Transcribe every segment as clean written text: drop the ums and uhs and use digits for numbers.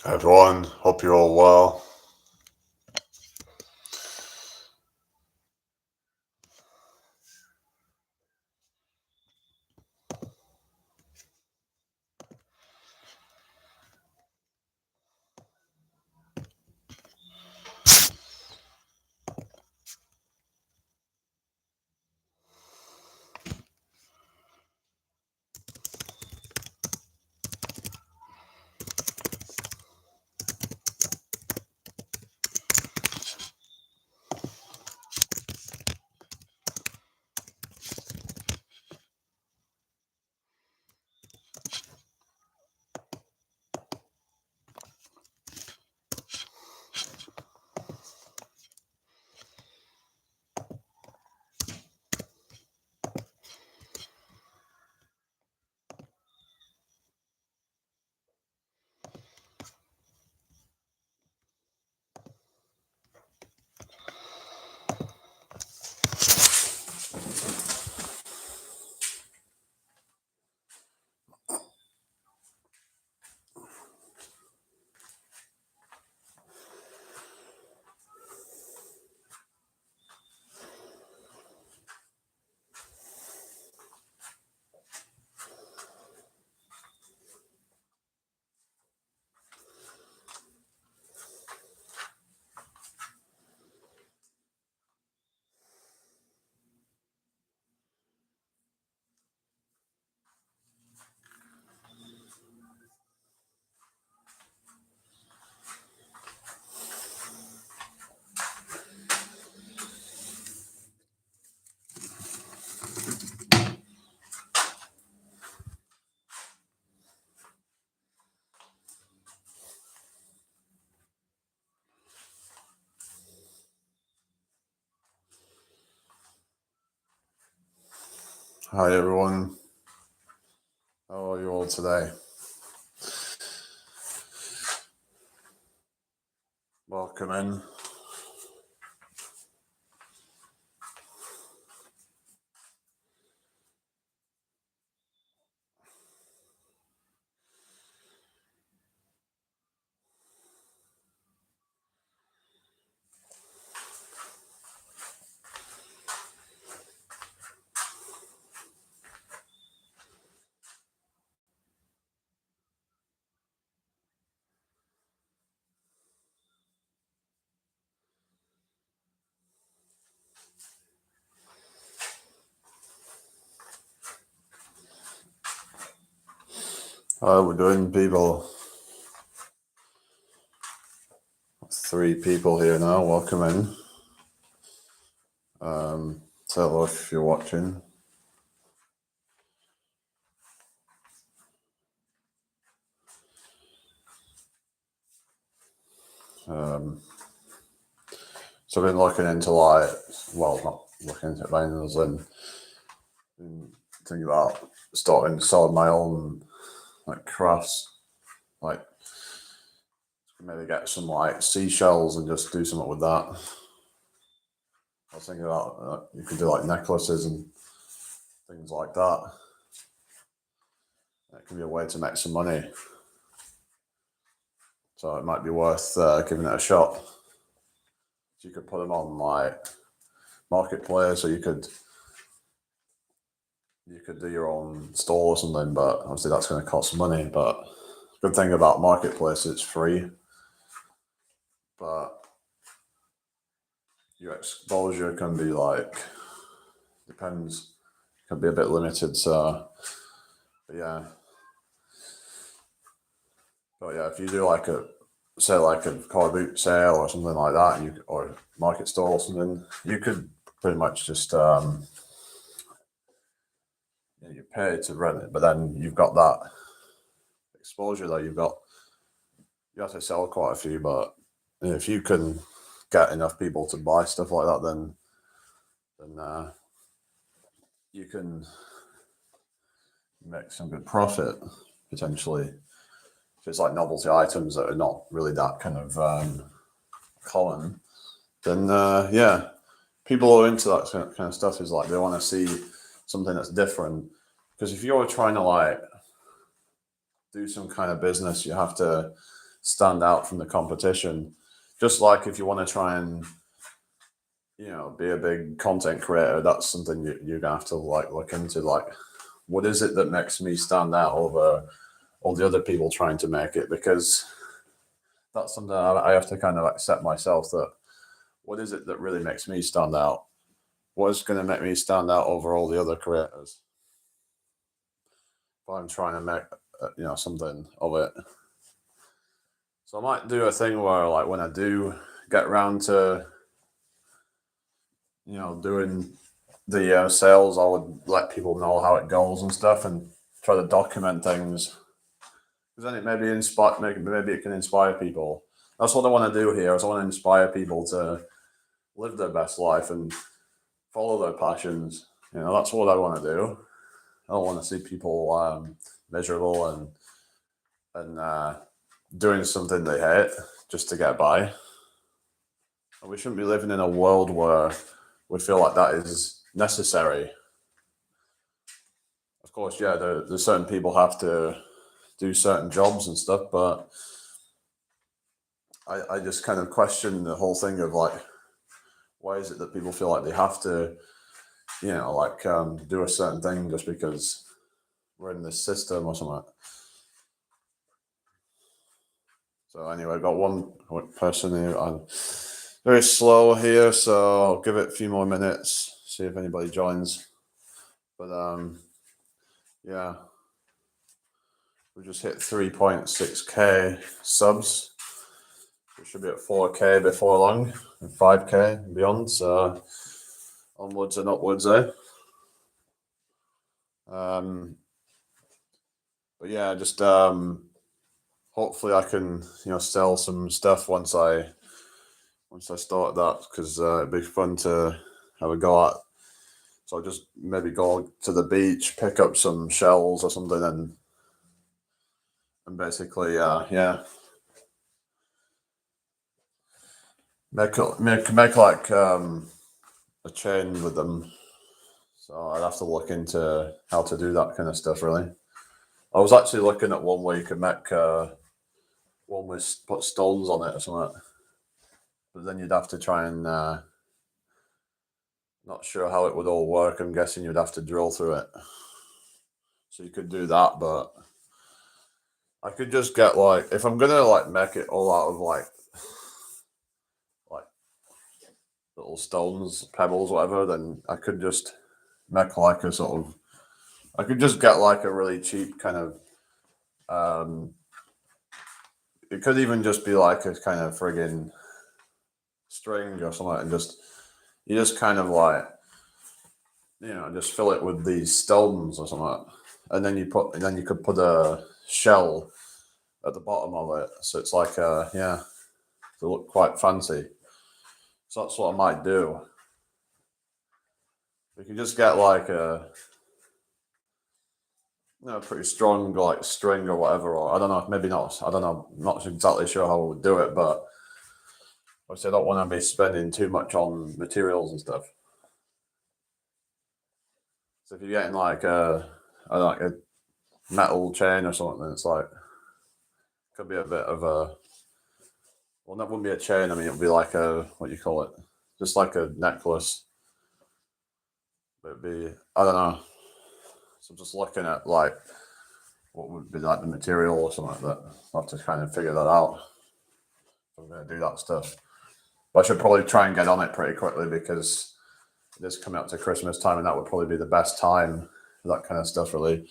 Hi everyone, hope you're all well. Hi everyone, how are you all today? Welcome in. How are we doing, people? 3 people here now, welcome in. Say hello if you're watching. So I've been looking into not looking into it, been thinking about selling my own crafts, like maybe get some seashells and just do something with that. I was thinking about you could do necklaces and things like that. That could be a way to make some money. So it might be worth giving it a shot. So you could put them on marketplace, or you could do your own store or something. But obviously that's going to cost money. But good thing about marketplace, it's free. But your exposure can be depends, can be a bit limited. So but yeah. But yeah, if you do a car boot sale or something like that, or market store or something, you could pretty much just you pay to rent it, but then you've got that exposure that you have to sell quite a few, but if you can get enough people to buy stuff like that, then you can make some good profit potentially. If it's like novelty items that are not really that kind of common, then yeah, people who are into that kind of stuff is they want to see something that's different. Because if you're trying to do some kind of business, you have to stand out from the competition. Just like if you want to try and be a big content creator, that's something you're gonna have to like look into. Like, what is it that makes me stand out over all the other people trying to make it? Because that's something I have to kind of accept myself, that what is it that really makes me stand out? What is going to make me stand out over all the other creators? If I'm trying to make something of it. So I might do a thing where, like, when I do get around to doing the sales, I would let people know how it goes and stuff, and try to document things, because then it maybe maybe it can inspire people. That's what I want to do here. Is I want to inspire people to live their best life and follow their passions. That's what I want to do. I don't want to see people miserable and doing something they hate just to get by. And we shouldn't be living in a world where we feel like that is necessary. Of course, yeah, there's certain people have to do certain jobs and stuff, but I just kind of question the whole thing of, like, why is it that people feel like they have to, do a certain thing just because we're in this system or something. So anyway, I've got one person who I'm very slow here, so I'll give it a few more minutes, see if anybody joins. But yeah, we just hit 3.6k subs. We should be at 4k before long, and 5k and beyond. So onwards and upwards, eh? But yeah, just hopefully I can sell some stuff once I start that, because it'd be fun to have a go at. So I'll just maybe go to the beach, pick up some shells or something, and basically make like a chain with them. So I'd have to look into how to do that kind of stuff, really. I was actually looking at one where you could make one with put stones on it or something, but then you'd have to try and not sure how it would all work. I'm guessing you'd have to drill through it. So you could do that, but I could just get, like, if I'm gonna like make it all out of like little stones, pebbles, whatever, then I could just make like a sort of, I could just get like a really cheap kind of it could even just be like a kind of friggin' string or something, and you just kind of like just fill it with these stones or something, and then you could put a shell at the bottom of it, so it's like to look quite fancy. So that's what I might do. We could just get like a pretty strong like string or whatever, or I don't know, maybe not. I don't know, I'm not exactly sure how I would do it, but obviously I don't want to be spending too much on materials and stuff. So if you're getting like a metal chain or something, then it's like, could be a bit of a, well, that wouldn't be a chain. I mean, it would be like a, what do you call it? Just like a necklace. But it'd be, I don't know. So just looking at like what would be like the material or something like that. I'll have to kind of figure that out if I'm going to do that stuff. But I should probably try and get on it pretty quickly, because it is coming up to Christmas time, and that would probably be the best time for that kind of stuff, really.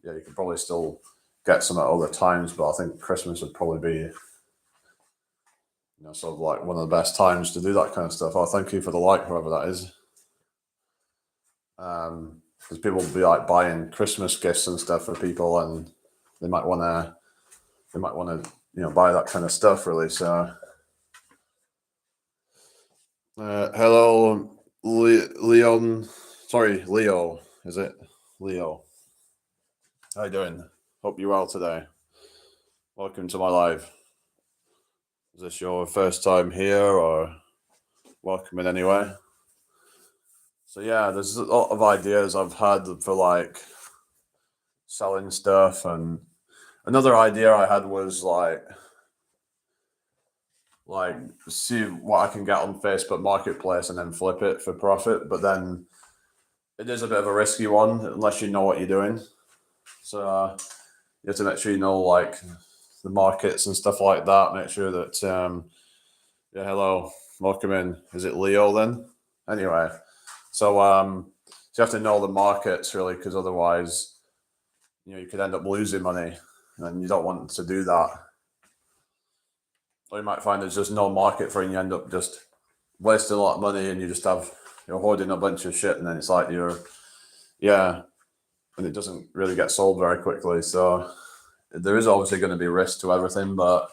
Yeah, you could probably still get some at other times, but I think Christmas would probably be sort of like one of the best times to do that kind of stuff. Oh, thank you for the like, whoever that is. Because people will be like buying Christmas gifts and stuff for people, and they might want to buy that kind of stuff, really. So hello, Leon. Sorry, Leo. Is it Leo? How you doing? Hope you're well today. Welcome to my live. Is this your first time here, or welcome in anyway? So yeah, there's a lot of ideas I've had for like selling stuff, and another idea I had was like like see what I can get on Facebook Marketplace and then flip it for profit. But then it is a bit of a risky one unless you know what you're doing. So you have to make sure you know like the markets and stuff like that. Make sure that yeah, hello, welcome in. Is it Leo then? Anyway, so so you have to know the markets really, because otherwise, you could end up losing money, and you don't want to do that. Or you might find there's just no market for it, and you end up just wasting a lot of money, and you're hoarding a bunch of shit, and then it's like yeah, and it doesn't really get sold very quickly. So there is obviously going to be risk to everything, but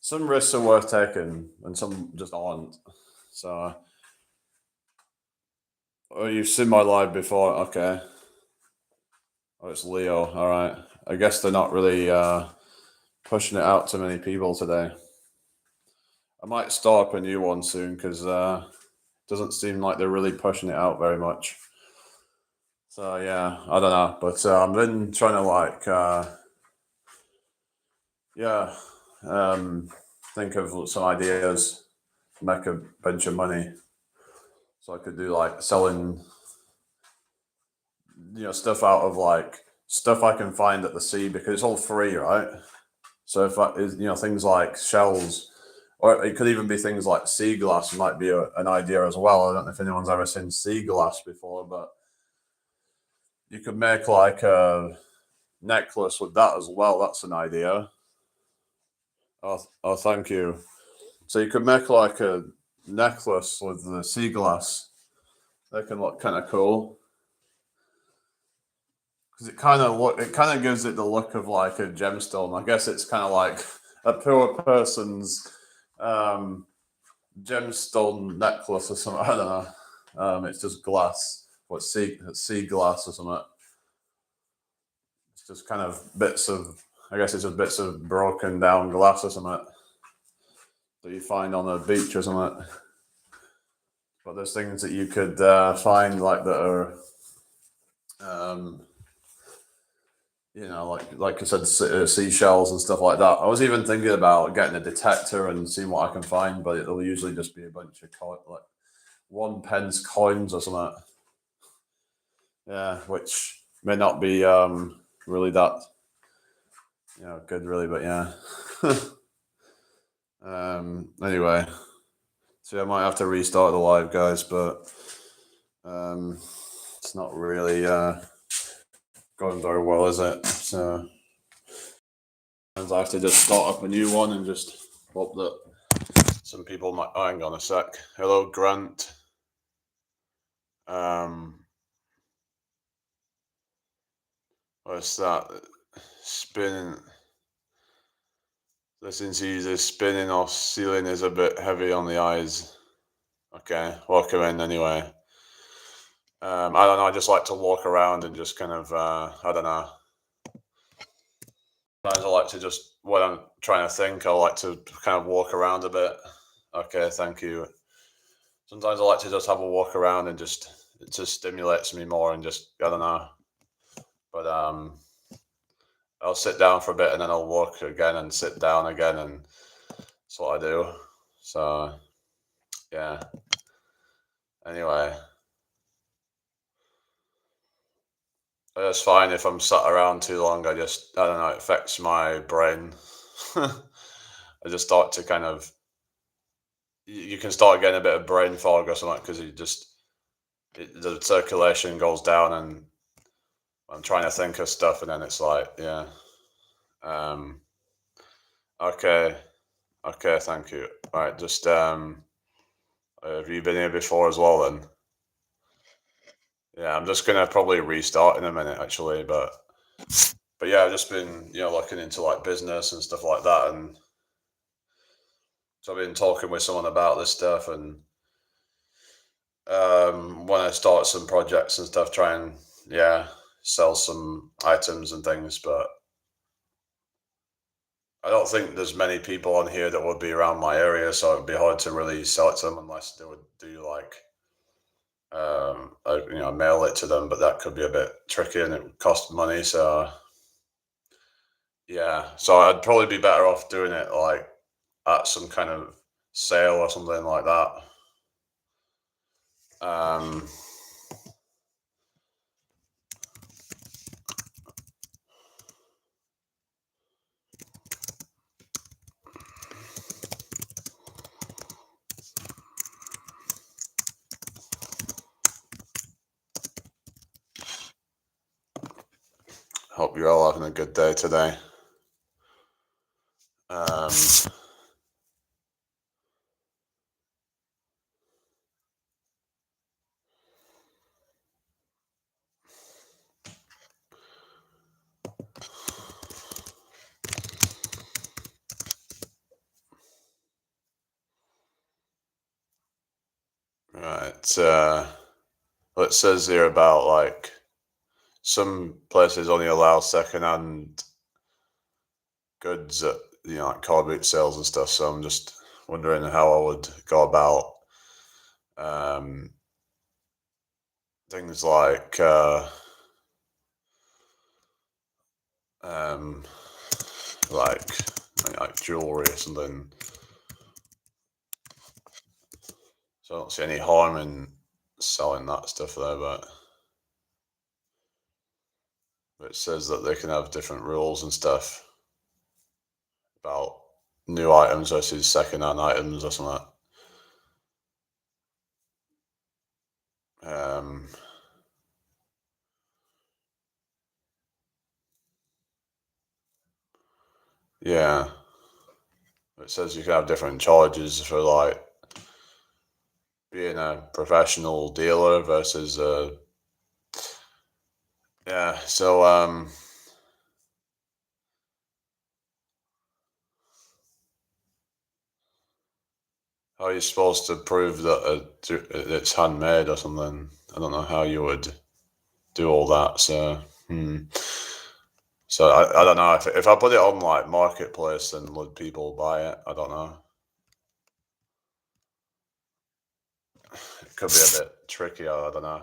some risks are worth taking, and some just aren't. So, oh, you've seen my live before, okay? Oh, it's Leo. All right. I guess they're not really pushing it out to many people today. I might start up a new one soon because it doesn't seem like they're really pushing it out very much. So yeah, I don't know, but I've been trying to like yeah, think of some ideas, make a bunch of money, so I could do like selling, stuff out of like stuff I can find at the sea because it's all free, right? So if I, things like shells, or it could even be things like sea glass might be an idea as well. I don't know if anyone's ever seen sea glass before, but you could make like a necklace with that as well. That's an idea. Oh, thank you. So you could make like a necklace with the sea glass. That can look kind of cool because it kind of gives it the look of like a gemstone. I guess it's kind of like a poor person's gemstone necklace or something. I don't know. It's just glass. Sea glass or something. It's just kind of bits of. I guess it's just bits of broken down glass or something that you find on a beach or something. But there's things that you could find like that are, like I said, seashells and stuff like that. I was even thinking about getting a detector and seeing what I can find, but it'll usually just be a bunch of like 1 pence coins or something. Yeah, which may not be really that good, really, but yeah. Anyway, so I might have to restart the live, guys, but it's not really going very well, is it? So I have to just start up a new one and just hope that some people might. Oh, hang on a sec. Hello, Grant. What's that? Spinning. Listening to you, the spinning or ceiling is a bit heavy on the eyes. Okay, welcome in anyway. I don't know. I just like to walk around and just kind of, I don't know. Sometimes I like to just, when I'm trying to think, I like to kind of walk around a bit. Okay, thank you. Sometimes I like to just have a walk around and it just stimulates me more and just, I don't know. But I'll sit down for a bit and then I'll walk again and sit down again, and that's what I do. So, yeah. Anyway. It's fine if I'm sat around too long. I don't know, it affects my brain. I just start to kind of, you can start getting a bit of brain fog or something because the circulation goes down and I'm trying to think of stuff and then it's like, yeah. Okay. Okay, thank you. All right, just, have you been here before as well then? Yeah, I'm just gonna probably restart in a minute actually, but yeah, I've just been, looking into like business and stuff like that, and so I've been talking with someone about this stuff, and when I start some projects and stuff, try and sell some items and things, but I don't think there's many people on here that would be around my area, so it'd be hard to really sell it to them unless they would do like mail it to them, but that could be a bit tricky and it would cost money. So yeah, so I'd probably be better off doing it like at some kind of sale or something like that. Hope you're all having a good day today. Right. Well, it says here about like some places only allow secondhand goods at like car boot sales and stuff. So I'm just wondering how I would go about things like like jewelry or something. So I don't see any harm in selling that stuff there, but it says that they can have different rules and stuff about new items versus second-hand items or something. Yeah, it says you can have different charges for like being a professional dealer versus yeah. So how are you supposed to prove that it's handmade or something? I don't know how you would do all that. So so I don't know if I put it on like marketplace, then would people buy it? I don't know. It could be a bit tricky. I don't know.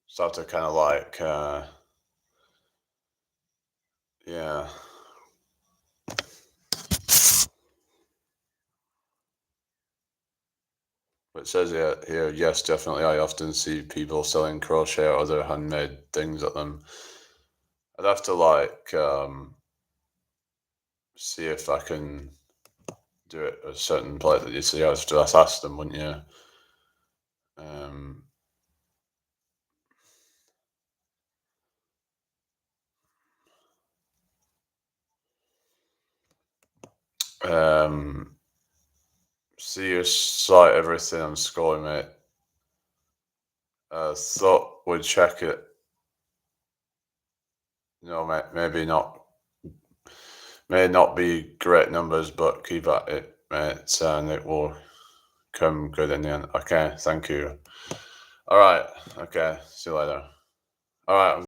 So I have to kind of like yeah. But it says here, yes, definitely. I often see people selling crochet or other handmade things at them. I'd have to like see if I can do it at a certain place that you see. I have to ask them, wouldn't you? Um, um, see your site, everything. I'm scrolling, mate. Thought we'd check it. No, maybe not. May not be great numbers, but keep at it, mate, and it will come good in the end. Okay, thank you. All right. Okay. See you later. All right.